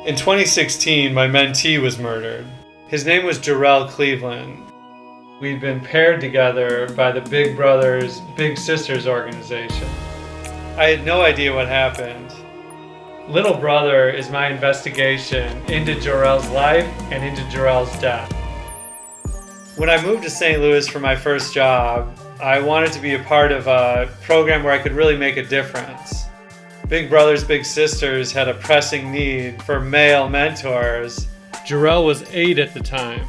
In 2016, my mentee was murdered. His name was Jorell Cleveland. We'd been paired together by the Big Brothers Big Sisters organization. I had no idea what happened. Little Brother is my investigation into Jorell's life and into Jorell's death. When I moved to St. Louis for my first job, I wanted to be a part of a program where I could really make a difference. Big Brothers Big Sisters had a pressing need for male mentors. Jorell was 8 at the time.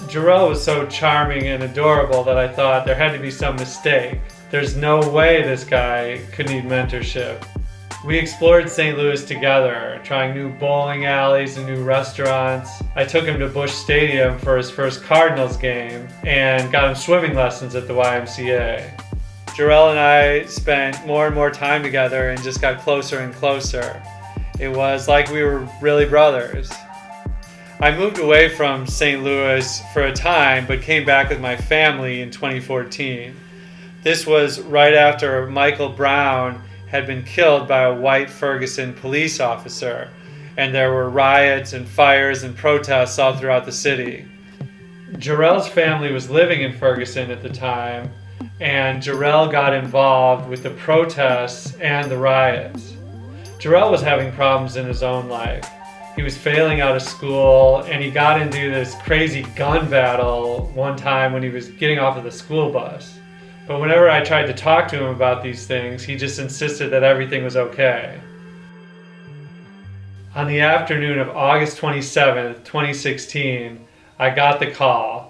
Jorell was so charming and adorable that I thought there had to be some mistake. There's no way this guy could need mentorship. We explored St. Louis together, trying new bowling alleys and new restaurants. I took him to Busch Stadium for his first Cardinals game and got him swimming lessons at the YMCA. Jorell and I spent more and more time together and just got closer and closer. It was like we were really brothers. I moved away from St. Louis for a time, but came back with my family in 2014. This was right after Michael Brown had been killed by a white Ferguson police officer, and there were riots and fires and protests all throughout the city. Jorell's family was living in Ferguson at the time, and Jorell got involved with the protests and the riots. Jorell was having problems in his own life. He was failing out of school, and he got into this crazy gun battle one time when he was getting off of the school bus. But whenever I tried to talk to him about these things, he just insisted that everything was okay. On the afternoon of August 27th, 2016, I got the call.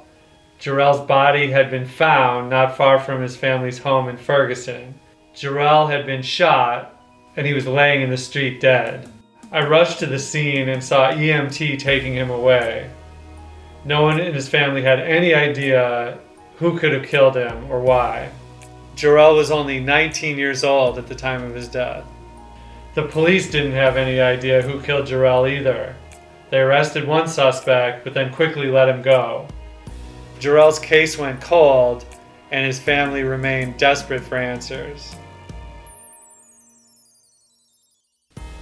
Jorell's body had been found not far from his family's home in Ferguson. Jorell had been shot, and he was laying in the street dead. I rushed to the scene and saw EMT taking him away. No one in his family had any idea who could have killed him or why. Jorell was only 19 years old at the time of his death. The police didn't have any idea who killed Jorell either. They arrested one suspect, but then quickly let him go. Jorell's case went cold, and his family remained desperate for answers.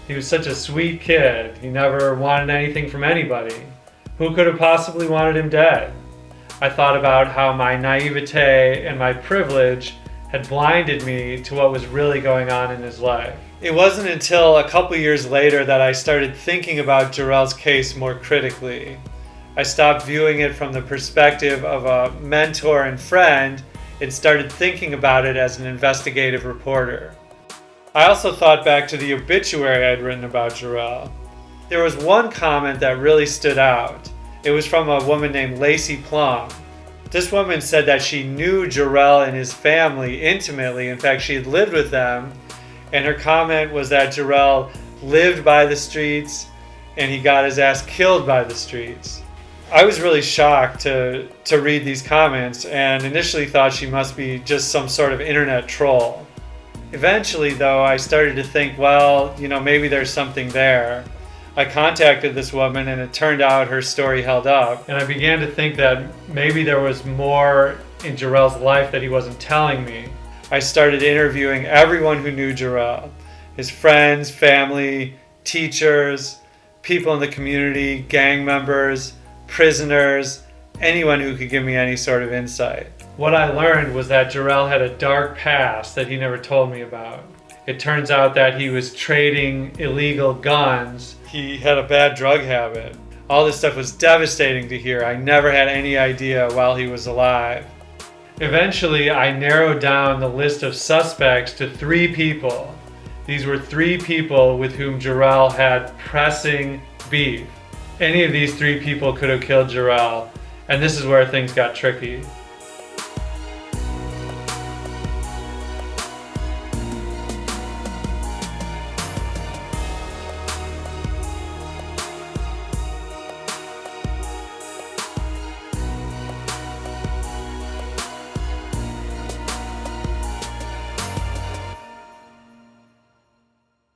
He was such a sweet kid. He never wanted anything from anybody. Who could have possibly wanted him dead? I thought about how my naivete and my privilege had blinded me to what was really going on in his life. It wasn't until a couple years later that I started thinking about Jorell's case more critically. I stopped viewing it from the perspective of a mentor and friend and started thinking about it as an investigative reporter. I also thought back to the obituary I'd written about Jorell. There was one comment that really stood out. It was from a woman named Lacey Plum. This woman said that she knew Jorell and his family intimately. In fact, she had lived with them, and her comment was that Jorell lived by the streets and he got his ass killed by the streets. I was really shocked to read these comments and initially thought she must be just some sort of internet troll. Eventually, though, I started to think, well, maybe there's something there. I contacted this woman and it turned out her story held up. And I began to think that maybe there was more in Jorell's life that he wasn't telling me. I started interviewing everyone who knew Jorell. His friends, family, teachers, people in the community, gang members, prisoners, anyone who could give me any sort of insight. What I learned was that Jorell had a dark past that he never told me about. It turns out that he was trading illegal guns. He had a bad drug habit. All this stuff was devastating to hear. I never had any idea while he was alive. Eventually, I narrowed down the list of suspects to 3 people. These were 3 people with whom Jorell had pressing beef. Any of these 3 people could have killed Jorell, and this is where things got tricky.